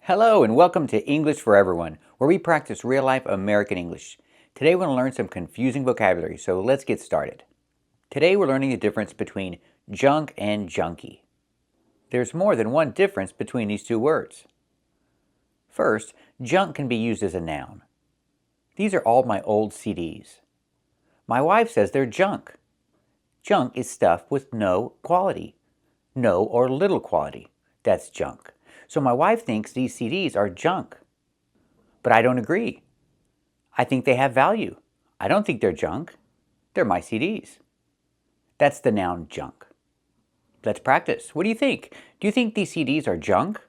Hello and welcome to English for Everyone, where we practice real-life American English. Today we're going to learn some confusing vocabulary, so let's get started. Today we're learning the difference between junk and junky. There's more than one difference between these two words. First, junk can be used as a noun. These are all my old CDs. My wife says they're junk. Junk is stuff with no quality. No or little quality. That's junk. So my wife thinks these CDs are junk. But I don't agree. I think they have value. I don't think they're junk. They're my CDs. That's the noun junk. Let's practice. What do you think? Do you think these CDs are junk?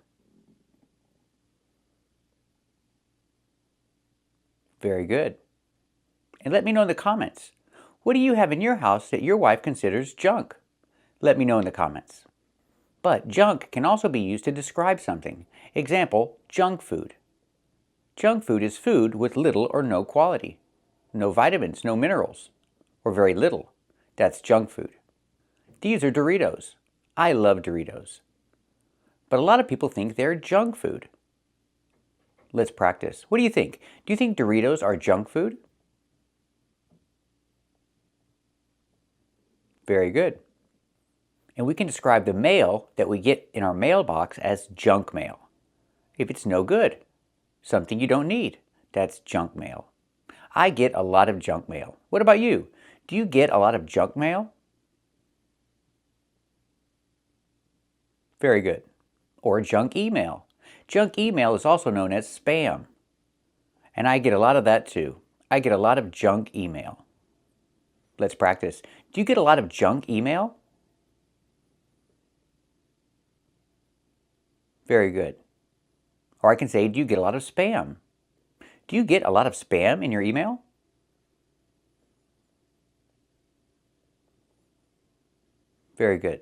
Very good. And let me know in the comments. What do you have in your house that your wife considers junk? Let me know in the comments. But junk can also be used to describe something. Example, junk food. Junk food is food with little or no quality. No vitamins, no minerals, or very little. That's junk food. These are Doritos. I love Doritos. But a lot of people think they're junk food. Let's practice. What do you think? Do you think Doritos are junk food? Very good. And we can describe the mail that we get in our mailbox as junk mail. If it's no good, something you don't need, that's junk mail. I get a lot of junk mail. What about you? Do you get a lot of junk mail? Very good. Or junk email. Junk email is also known as spam. And I get a lot of that too. I get a lot of junk email. Let's practice. Do you get a lot of junk email? Very good. Or I can say, do you get a lot of spam? Do you get a lot of spam in your email? Very good.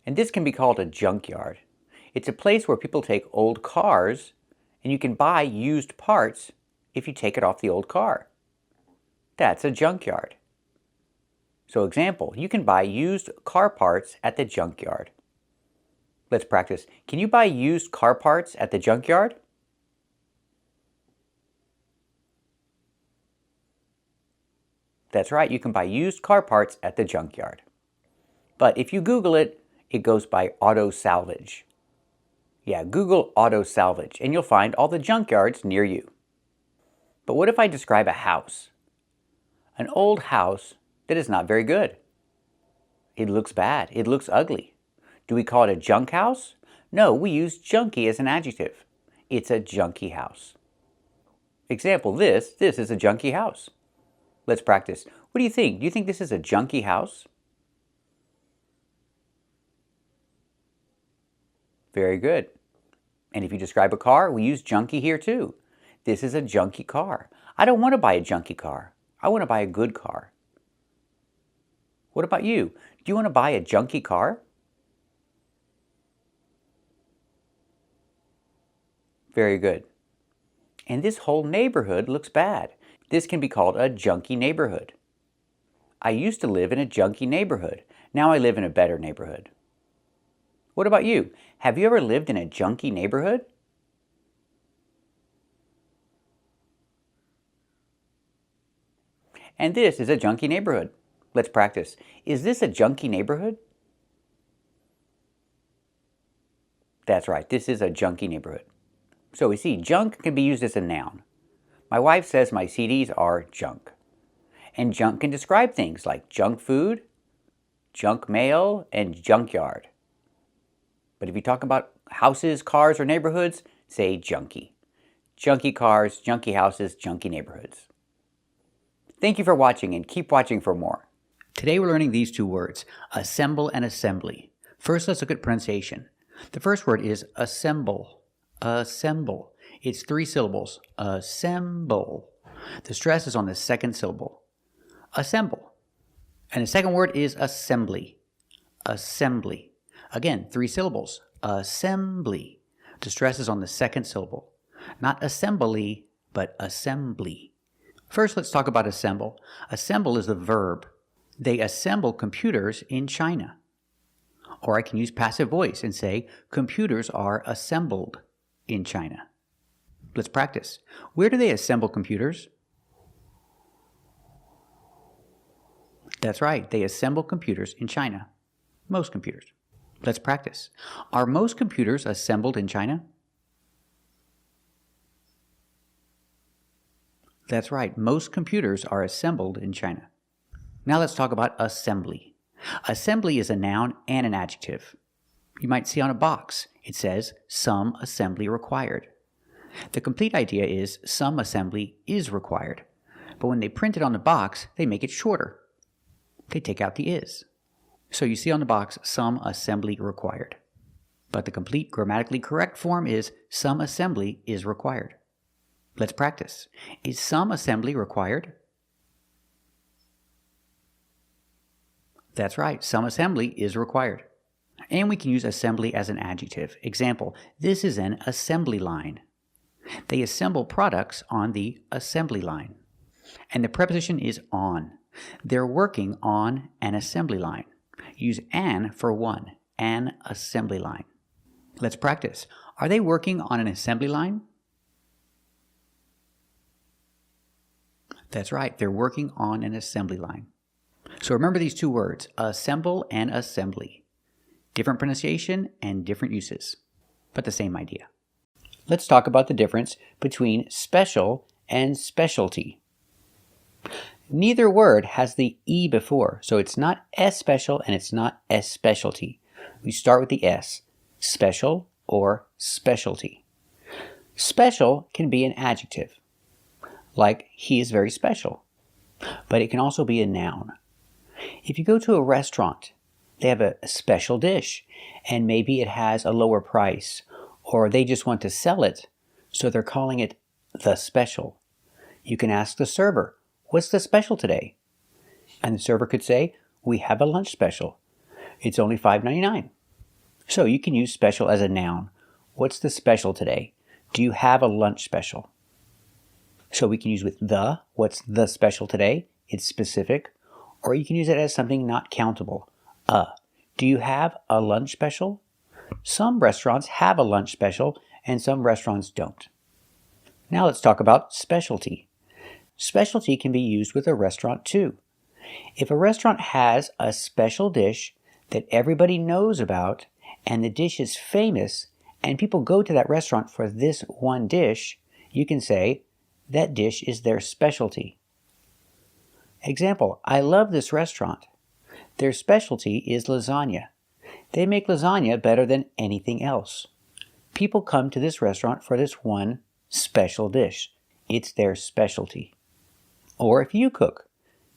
And this can be called a junkyard. It's a place where people take old cars and you can buy used parts if you take it off the old car. That's a junkyard. So example, you can buy used car parts at the junkyard. Let's practice. Can you buy used car parts at the junkyard? That's right, you can buy used car parts at the junkyard. But if you Google it, it goes by auto salvage. Yeah, Google auto salvage and you'll find all the junkyards near you. But what if I describe a house? An old house that is not very good. It looks bad. It looks ugly. Do we call it a junk house? No, we use junky as an adjective. It's a junky house. Example, this is a junky house. Let's practice. What do you think? Do you think this is a junky house? Very good. And if you describe a car, we use junky here too. This is a junky car. I don't want to buy a junky car. I want to buy a good car. What about you? Do you want to buy a junky car? Very good. And this whole neighborhood looks bad. This can be called a junky neighborhood. I used to live in a junky neighborhood. Now I live in a better neighborhood. What about you? Have you ever lived in a junky neighborhood? And this is a junky neighborhood. Let's practice. Is this a junky neighborhood? That's right, this is a junky neighborhood. So we see junk can be used as a noun. My wife says my CDs are junk. And junk can describe things like junk food, junk mail, and junkyard. But if you talk about houses, cars, or neighborhoods, say junky. Junky cars, junky houses, junky neighborhoods. Thank you for watching and keep watching for more. Today we're learning these two words, assemble and assembly. First, let's look at pronunciation. The first word is assemble. Assemble. It's 3 syllables. Assemble. The stress is on the second syllable. Assemble. And the second word is assembly. Assembly. Again, 3 syllables. Assembly. The stress is on the second syllable. Not assembly, but assembly. First, let's talk about assemble. Assemble is the verb. They assemble computers in China. Or I can use passive voice and say, computers are assembled. in China. Let's practice. Where do they assemble computers? That's right, they assemble computers in China. Most computers. Let's practice. Are most computers assembled in China? That's right, most computers are assembled in China. Now let's talk about assembly. Assembly is a noun and an adjective. You might see on a box, it says, some assembly required. The complete idea is some assembly is required, but when they print it on the box, they make it shorter. They take out the is. So you see on the box, some assembly required. But the complete grammatically correct form is some assembly is required. Let's practice. Is some assembly required? That's right, some assembly is required. And we can use assembly as an adjective. Example, this is an assembly line. They assemble products on the assembly line. And the preposition is on. They're working on an assembly line. Use an for one, an assembly line. Let's practice. Are they working on an assembly line? That's right, they're working on an assembly line. So remember these two words, assemble and assembly. Different pronunciation and different uses, but the same idea. Let's talk about the difference between special and specialty. Neither word has the E before, so it's not S special and it's not S specialty. We start with the S, special or specialty. Special can be an adjective, like he is very special, but it can also be a noun. If you go to a restaurant, they have a special dish, and maybe it has a lower price, or they just want to sell it, so they're calling it the special. You can ask the server, what's the special today? And the server could say, we have a lunch special. It's only $5.99. So you can use special as a noun. What's the special today? Do you have a lunch special? So we can use with the, what's the special today? It's specific. Or you can use it as something not countable. Do you have a lunch special? Some restaurants have a lunch special and some restaurants don't. Now let's talk about specialty. Specialty can be used with a restaurant too. If a restaurant has a special dish that everybody knows about and the dish is famous and people go to that restaurant for this one dish, you can say that dish is their specialty. Example, I love this restaurant. Their specialty is lasagna. They make lasagna better than anything else. People come to this restaurant for this one special dish. It's their specialty. Or if you cook,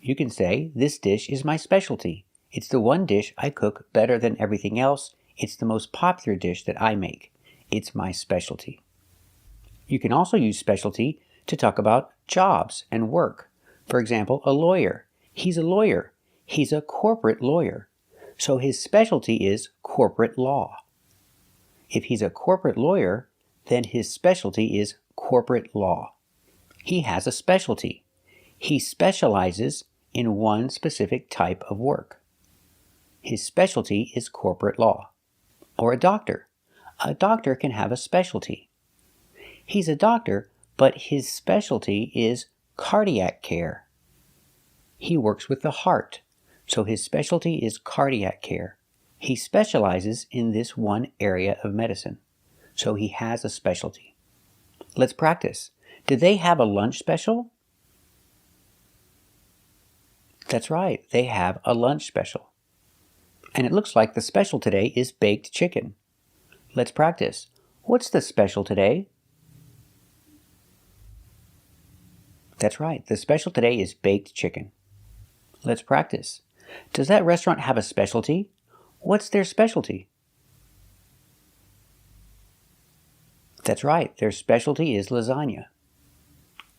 you can say, this dish is my specialty. It's the one dish I cook better than everything else. It's the most popular dish that I make. It's my specialty. You can also use specialty to talk about jobs and work. For example, a lawyer. He's a lawyer. He's a corporate lawyer. So his specialty is corporate law. If he's a corporate lawyer, then his specialty is corporate law. He has a specialty. He specializes in one specific type of work. His specialty is corporate law. Or a doctor. A doctor can have a specialty. He's a doctor, but his specialty is cardiac care. He works with the heart, so his specialty is cardiac care. He specializes in this one area of medicine, so he has a specialty. Let's practice. Do they have a lunch special? That's right, they have a lunch special. And it looks like the special today is baked chicken. Let's practice. What's the special today? That's right, the special today is baked chicken. Let's practice. Does that restaurant have a specialty? What's their specialty? That's right, their specialty is lasagna.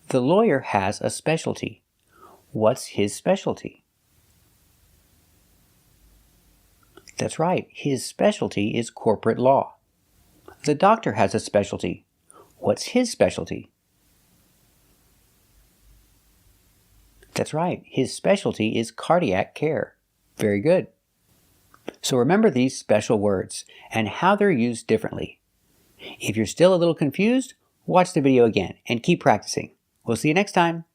The lawyer has a specialty. What's his specialty? That's right, his specialty is corporate law. The doctor has a specialty. What's his specialty? That's right, his specialty is cardiac care. Very good. So remember these special words and how they're used differently. If you're still a little confused, watch the video again and keep practicing. We'll see you next time.